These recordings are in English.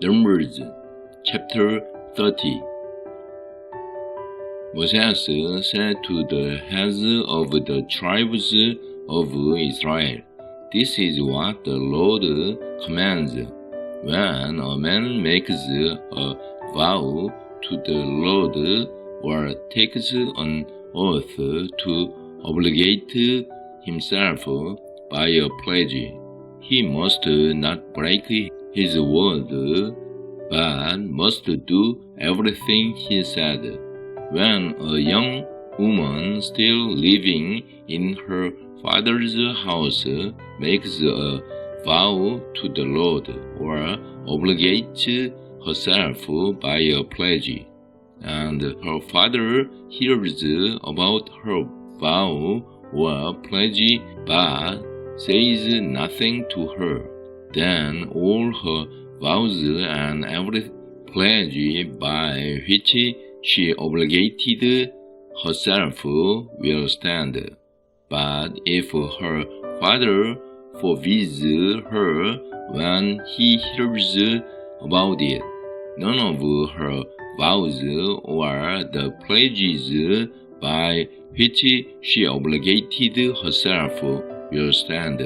Numbers chapter 30. Moses said to the heads of the tribes of Israel, "This is what the Lord commands. When a man makes a vow to the Lord or takes an oath to obligate himself by a pledge, he must not break his word, but must do everything he said. When a young woman still living in her father's house makes a vow to the Lord or obligates herself by a pledge, and her father hears about her vow or pledge but says nothing to her, then all her vows and every pledge by which she obligated herself will stand. But if her father forbids her when he hears about it, none of her vows or the pledges by which she obligated herself will stand.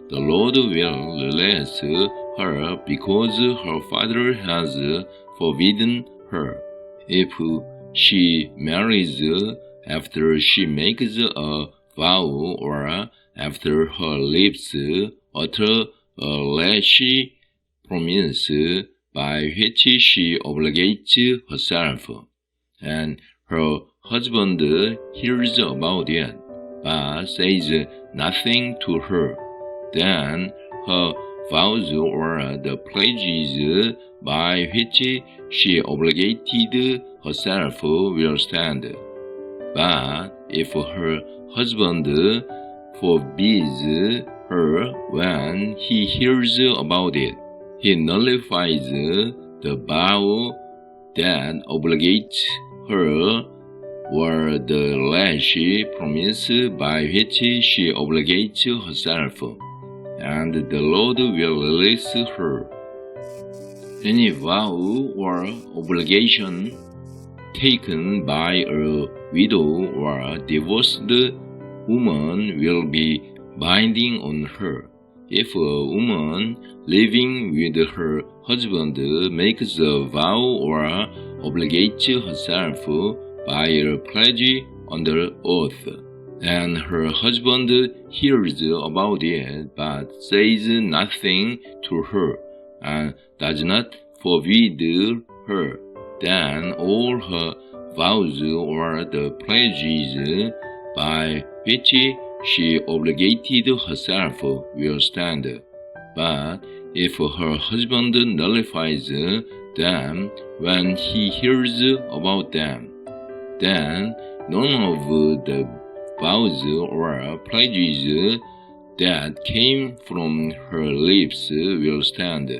The Lord will release her because her father has forbidden her. If she marries after she makes a vow or after her lips utter a rash promise by which she obligates herself, and her husband hears about it but says nothing to her, then her vows or the pledges by which she obligated herself will stand. But if her husband forbids her when he hears about it, he nullifies the vow that obligates her or the rash promise by which she obligates herself, and the Lord will release her. Any vow or obligation taken by a widow or divorced woman will be binding on her. If a woman living with her husband makes a vow or obligates herself by a pledge under oath, and her husband hears about it but says nothing to her, and does not forbid her, then all her vows or the pledges by which she obligated herself will stand. But if her husband nullifies them when he hears about them, then none of the vows or pledges that came from her lips will stand.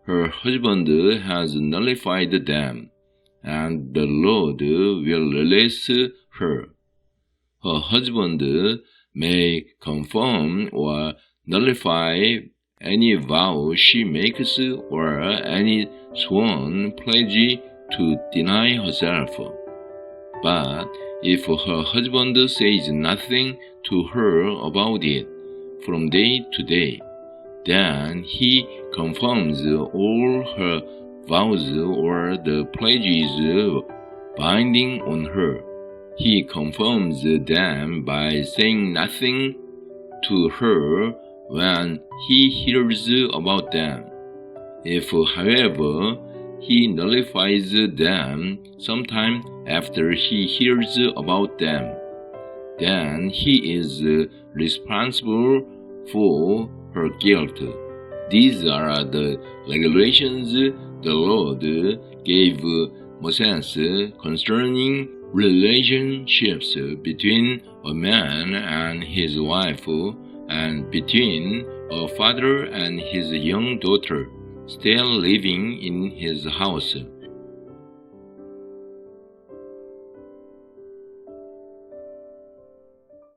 Her husband has nullified them, and the Lord will release her. Her husband may confirm or nullify any vow she makes or any sworn pledge to deny herself. But if her husband says nothing to her about it from day to day, then he confirms all her vows or the pledges binding on her. He confirms them by saying nothing to her when he hears about them. If, however, he nullifies them sometime after he hears about them, then he is responsible for her guilt. These are the regulations the Lord gave Moses concerning relationships between a man and his wife, and between a father and his young daughter still living in his house.